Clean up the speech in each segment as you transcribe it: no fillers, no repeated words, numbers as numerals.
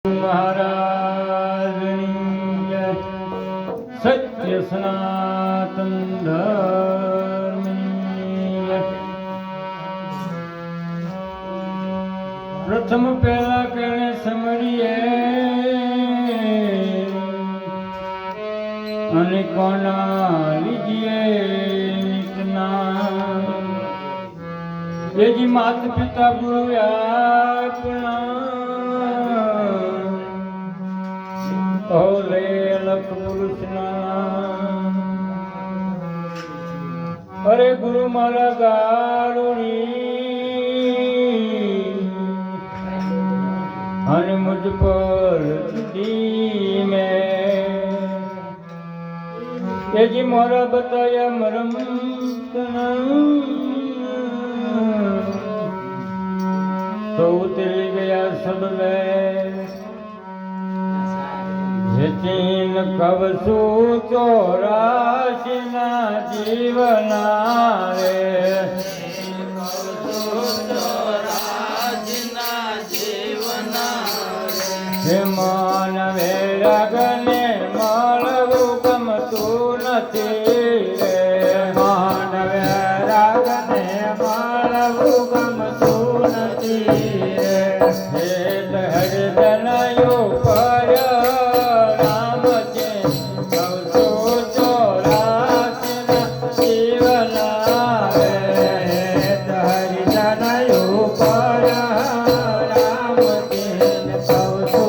महाराजनी जय। सत्य सनातन धर्म जय। प्रथम पहला कहने समझिए અને કોના લીજીએ નિતના ये जी मात पिता गुरु अपना ओले लख पुरुष अरे गुरु मारा गारुणी अन मुझ पर दी में ये जी मोरा बताया मरम तो उतरी गया सब चीन कवसु चौरासी ना जीवना रे मान मेरा गने मालवु गमतु नथी रे मान मेरा गने मालवु गमतु नथी रे हरिजन यो पर राम के कवसु चौरासी ना जीवना रे हरिजन यो पर राम के कवसु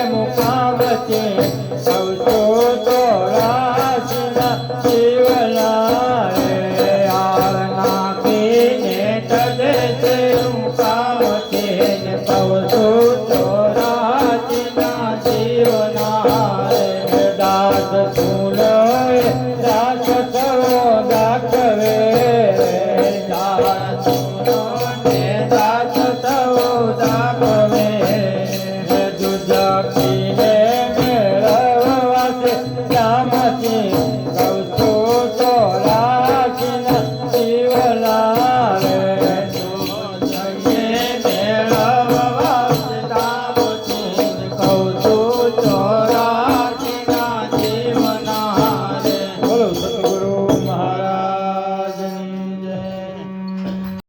मुका